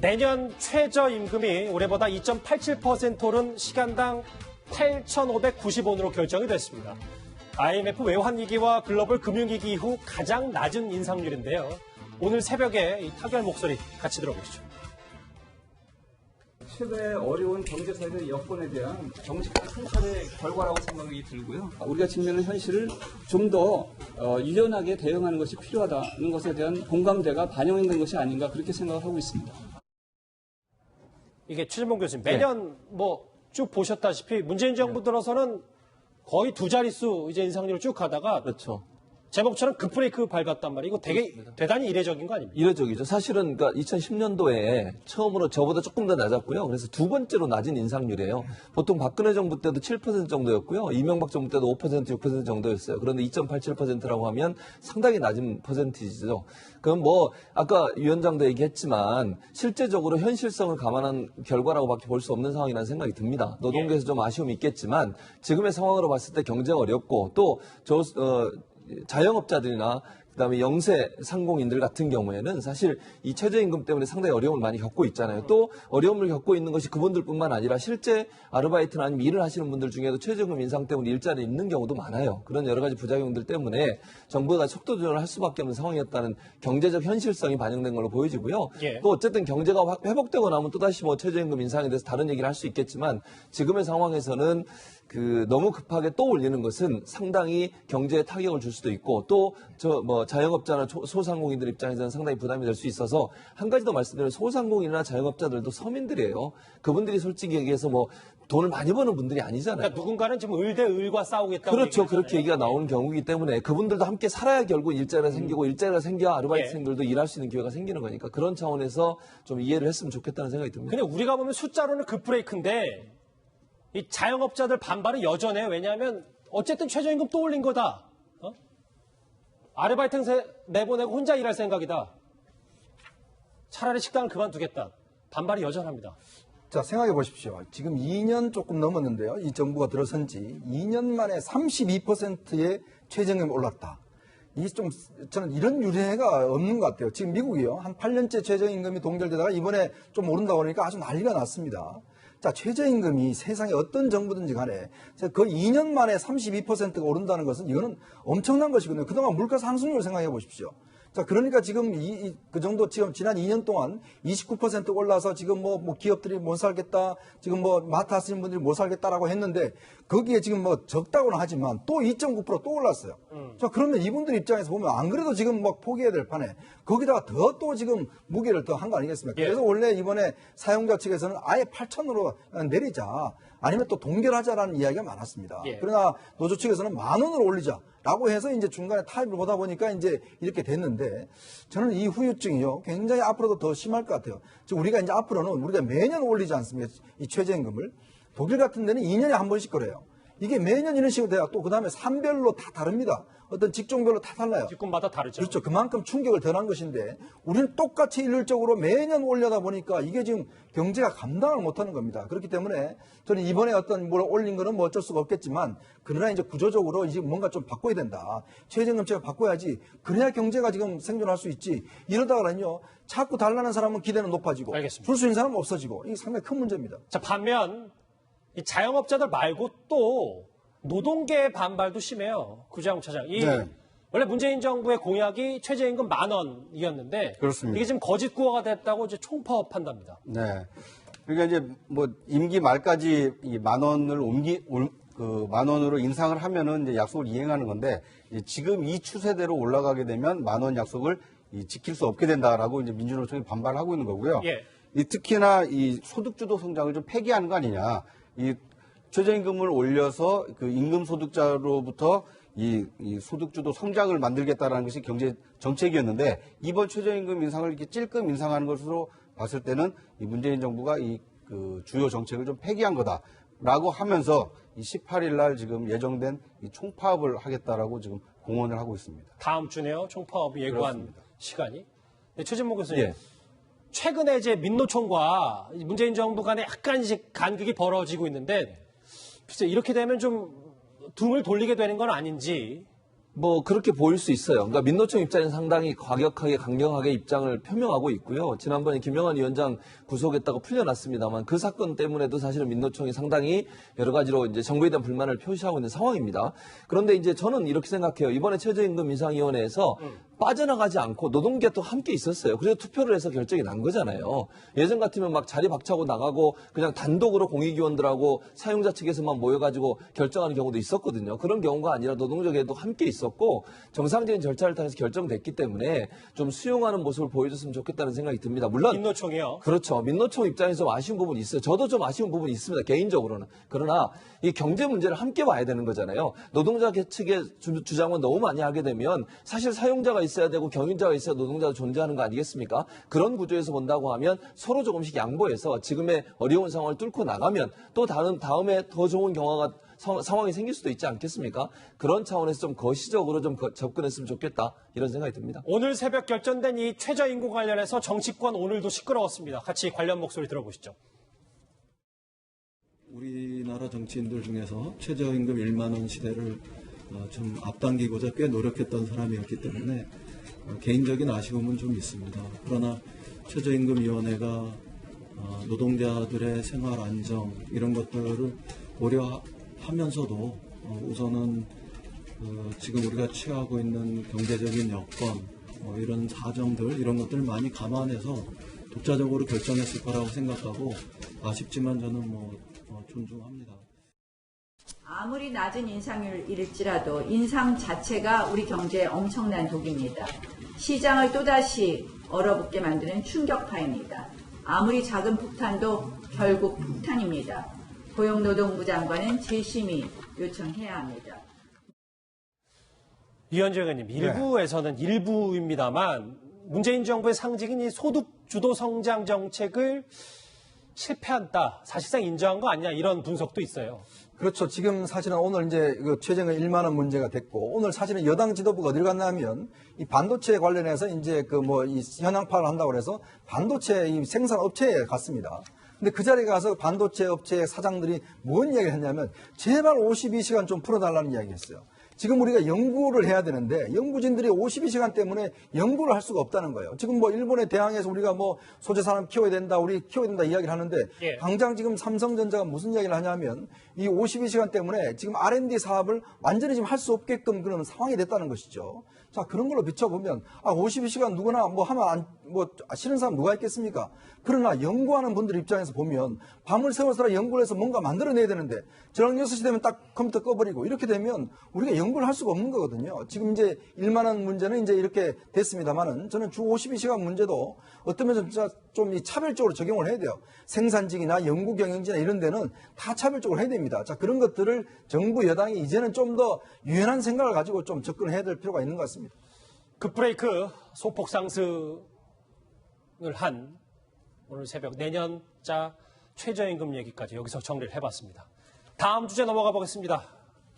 내년 최저임금이 올해보다 2.87% 오른 시간당 8,590원으로 결정이 됐습니다. IMF 외환위기와 글로벌 금융위기 이후 가장 낮은 인상률인데요. 오늘 새벽에 이 타결 목소리 같이 들어보시죠. 최근에 어려운 경제사회의 여건에 대한 정직한 통찰의 결과라고 생각이 들고요. 우리가 직면한 현실을 좀 더 유연하게 대응하는 것이 필요하다는 것에 대한 공감대가 반영된 것이 아닌가 그렇게 생각을 하고 있습니다. 이게 최진봉 교수님, 매년 쭉 보셨다시피 문재인 정부 들어서는 거의 두 자릿수 이제 인상률을 쭉 가다가 그렇죠. 제목처럼 급브레이크 밟았단 말이에요. 이거 되게 대단히 이례적인 거 아닙니까? 이례적이죠. 사실은 그러니까 2010년도에 처음으로 저보다 조금 더 낮았고요. 그래서 두 번째로 낮은 인상률이에요. 보통 박근혜 정부 때도 7% 정도였고요. 이명박 정부 때도 5%, 6% 정도였어요. 그런데 2.87%라고 하면 상당히 낮은 퍼센티지죠. 그럼 아까 위원장도 얘기했지만 실제적으로 현실성을 감안한 결과라고밖에 볼 수 없는 상황이라는 생각이 듭니다. 노동계에서 좀 아쉬움이 있겠지만 지금의 상황으로 봤을 때 경제가 어렵고 또 자영업자들이나 그다음에 영세 상공인들 같은 경우에는 사실 이 최저임금 때문에 상당히 어려움을 많이 겪고 있잖아요. 또 어려움을 겪고 있는 것이 그분들뿐만 아니라 실제 아르바이트나 아니면 일을 하시는 분들 중에도 최저임금 인상 때문에 일자리에 있는 경우도 많아요. 그런 여러 가지 부작용들 때문에 정부가 속도 조절을 할 수밖에 없는 상황이었다는 경제적 현실성이 반영된 걸로 보여지고요. 예. 또 어쨌든 경제가 회복되고 나면 또다시 최저임금 인상에 대해서 다른 얘기를 할 수 있겠지만 지금의 상황에서는 너무 급하게 또 올리는 것은 상당히 경제에 타격을 줄 수도 있고 또 자영업자나 소상공인들 입장에서는 상당히 부담이 될 수 있어서 한 가지 더 말씀드리면 소상공인이나 자영업자들도 서민들이에요. 그분들이 솔직히 얘기해서 돈을 많이 버는 분들이 아니잖아요. 그러니까 누군가는 지금 을 대 을과 싸우겠다고 그렇죠. 그렇게 얘기가 나오는 경우이기 때문에 그분들도 함께 살아야 결국 일자리가 생기고 일자리가 생겨야 아르바이트생들도 일할 수 있는 기회가 생기는 거니까 그런 차원에서 좀 이해를 했으면 좋겠다는 생각이 듭니다. 근데 우리가 보면 숫자로는 급브레이크인데 이 자영업자들 반발은 여전해요. 왜냐하면 어쨌든 최저임금 또 올린 거다. 아르바이트생 내보내고 혼자 일할 생각이다. 차라리 식당을 그만두겠다. 반발이 여전합니다. 자, 생각해 보십시오. 지금 2년 조금 넘었는데요. 이 정부가 들어선 지 2년 만에 32%의 최저임금이 올랐다. 저는 이런 유례가 없는 것 같아요. 지금 미국이요. 한 8년째 최저임금이 동결되다가 이번에 좀 오른다고 하니까 아주 난리가 났습니다. 자, 최저임금이 세상에 어떤 정부든지 간에 그 2년 만에 32%가 오른다는 것은 이거는 엄청난 것이거든요. 그동안 물가 상승률을 생각해 보십시오. 자, 그러니까 지금 그 정도 지금 지난 2년 동안 29% 올라서 지금 기업들이 못 살겠다, 지금 마트 하시는 분들이 못 살겠다라고 했는데 거기에 지금 적다고는 하지만 또 2.9% 또 올랐어요. 자, 그러면 이분들 입장에서 보면 안 그래도 지금 포기해야 될 판에 거기다가 또 지금 무게를 더 한 거 아니겠습니까? 예. 그래서 원래 이번에 사용자 측에서는 아예 8,000으로 내리자, 아니면 또 동결하자라는 이야기가 많았습니다. 예. 그러나 노조 측에서는 10,000원으로 올리자라고 해서 이제 중간에 타협을 보다 보니까 이제 이렇게 됐는데 저는 이 후유증이요 굉장히 앞으로도 더 심할 것 같아요. 즉 우리가 이제 앞으로는 우리가 매년 올리지 않습니까? 이 최저임금을. 독일 같은 데는 2년에 한 번씩 그래요. 이게 매년 이런 식으로 돼야 또 그다음에 산별로 다 다릅니다. 어떤 직종별로 다 달라요. 직군마다 다르죠. 그렇죠. 그만큼 충격을 덜한 것인데 우리는 똑같이 일률적으로 매년 올려다 보니까 이게 지금 경제가 감당을 못하는 겁니다. 그렇기 때문에 저는 이번에 어떤 뭘 올린 거는 어쩔 수가 없겠지만 그러나 이제 구조적으로 이제 뭔가 좀 바꿔야 된다. 최저임금제가 바꿔야지. 그래야 경제가 지금 생존할 수 있지. 이러다가는요 자꾸 달라는 사람은 기대는 높아지고 알겠습니다. 줄 수 있는 사람은 없어지고 이게 상당히 큰 문제입니다. 자, 반면 이 자영업자들 말고 또 노동계의 반발도 심해요. 구자영 차장. 네. 원래 문재인 정부의 공약이 최저임금 10,000원이었는데 그렇습니다. 이게 지금 거짓구호가 됐다고 이제 총파업한답니다. 네. 그러니까 이제 임기 말까지 이 10,000원을 10,000원으로 인상을 하면은 이제 약속을 이행하는 건데 지금 이 추세대로 올라가게 되면 10,000원 약속을 지킬 수 없게 된다라고 이제 민주노총이 반발하고 있는 거고요. 예. 특히나 이 소득주도 성장을 좀 폐기하는 거 아니냐. 이 최저임금을 올려서 그 임금 소득자로부터 이 소득주도 성장을 만들겠다라는 것이 경제 정책이었는데 이번 최저임금 인상을 이렇게 찔끔 인상하는 것으로 봤을 때는 이 문재인 정부가 그 주요 정책을 좀 폐기한 거다라고 하면서 이 18일 날 지금 예정된 이 총파업을 하겠다라고 지금 공언을 하고 있습니다. 다음 주네요. 총파업이 예고한 그렇습니다. 시간이. 네, 최진봉 교수님. 예. 최근에 이제 민노총과 문재인 정부 간에 약간씩 간극이 벌어지고 있는데 글쎄 이렇게 되면 좀 등을 돌리게 되는 건 아닌지 뭐 그렇게 보일 수 있어요. 그러니까 민노총 입장에서 상당히 과격하게 강경하게 입장을 표명하고 있고요. 지난번에 김영환 위원장 구속했다고 풀려났습니다만 그 사건 때문에도 사실은 민노총이 상당히 여러 가지로 이제 정부에 대한 불만을 표시하고 있는 상황입니다. 그런데 이제 저는 이렇게 생각해요. 이번에 최저임금 인상위원회에서 빠져나가지 않고 노동계가 또 함께 있었어요. 그래서 투표를 해서 결정이 난 거잖아요. 예전 같으면 막 자리 박차고 나가고 그냥 단독으로 공익위원들하고 사용자 측에서만 모여가지고 결정하는 경우도 있었거든요. 그런 경우가 아니라 노동조계도 함께 있었고 정상적인 절차를 통해서 결정됐기 때문에 좀 수용하는 모습을 보여줬으면 좋겠다는 생각이 듭니다. 물론 민노총이요. 그렇죠. 민노총 입장에서 좀 아쉬운 부분이 있어요. 저도 좀 아쉬운 부분이 있습니다. 개인적으로는. 그러나 이 경제 문제를 함께 봐야 되는 거잖아요. 노동자 측의 주장만 너무 많이 하게 되면 사실 사용자가 있어야 되고 경영자가 있어야 노동자가 존재하는 거 아니겠습니까? 그런 구조에서 본다고 하면 서로 조금씩 양보해서 지금의 어려운 상황을 뚫고 나가면 또 다음에 더 좋은 상황이 생길 수도 있지 않겠습니까? 그런 차원에서 좀 거시적으로 좀 접근했으면 좋겠다 이런 생각이 듭니다. 오늘 새벽 결정된 이 최저임금 관련해서 정치권 오늘도 시끄러웠습니다. 같이 관련 목소리 들어보시죠. 우리나라 정치인들 중에서 최저임금 1만 원 시대를 좀 앞당기고자 꽤 노력했던 사람이었기 때문에 개인적인 아쉬움은 좀 있습니다. 그러나 최저임금위원회가 노동자들의 생활 안정 이런 것들을 고려하면서도 우선은 지금 우리가 취하고 있는 경제적인 여건 이런 사정들 이런 것들을 많이 감안해서 독자적으로 결정했을 거라고 생각하고 아쉽지만 저는 존중합니다. 아무리 낮은 인상률일지라도 인상 자체가 우리 경제에 엄청난 독입니다. 시장을 또다시 얼어붙게 만드는 충격파입니다. 아무리 작은 폭탄도 결국 폭탄입니다. 고용노동부 장관은 재심의 요청해야 합니다. 이현정 의원님, 일부에서는 일부입니다만 문재인 정부의 상징인 이 소득 주도 성장 정책을 실패한다, 사실상 인정한 거 아니냐 이런 분석도 있어요. 그렇죠. 지금 사실은 오늘 이제 그 최저임금 1만 원 문제가 됐고 오늘 사실은 여당 지도부가 어딜 갔냐면 이 반도체 관련해서 이제 이 현황파를 한다고 그래서 반도체 이 생산 업체에 갔습니다. 근데 그 자리에 가서 반도체 업체 사장들이 뭔 이야기를 했냐면 제발 52시간 좀 풀어달라는 이야기했어요. 지금 우리가 연구를 해야 되는데 연구진들이 52시간 때문에 연구를 할 수가 없다는 거예요. 지금 일본에 대항해서 우리가 소재 산업 키워야 된다, 우리 키워야 된다 이야기를 하는데 예. 당장 지금 삼성전자가 무슨 이야기를 하냐면 이 52시간 때문에 지금 R&D 사업을 완전히 지금 할 수 없게끔 그런 상황이 됐다는 것이죠. 자, 그런 걸로 비춰보면 52시간 누구나 하면 싫은 사람 누가 있겠습니까? 그러나 연구하는 분들 입장에서 보면 밤을 새워서 연구를 해서 뭔가 만들어내야 되는데 저녁 6시 되면 딱 컴퓨터 꺼버리고 이렇게 되면 우리가 연구를 할 수가 없는 거거든요. 지금 이제 1만 원 문제는 이제 이렇게 됐습니다만은 저는 주 52시간 문제도 어떤 면에서 진짜 좀 차별적으로 적용을 해야 돼요. 생산직이나 연구 경영지나 이런 데는 다 차별적으로 해야 됩니다. 자, 그런 것들을 정부 여당이 이제는 좀 더 유연한 생각을 가지고 좀 접근해야 될 필요가 있는 것 같습니다. 급브레이크 소폭 상승을 한 오늘 새벽 내년자 최저임금 얘기까지 여기서 정리를 해봤습니다. 다음 주제 넘어가 보겠습니다.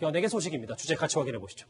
연예계 소식입니다. 주제 같이 확인해 보시죠.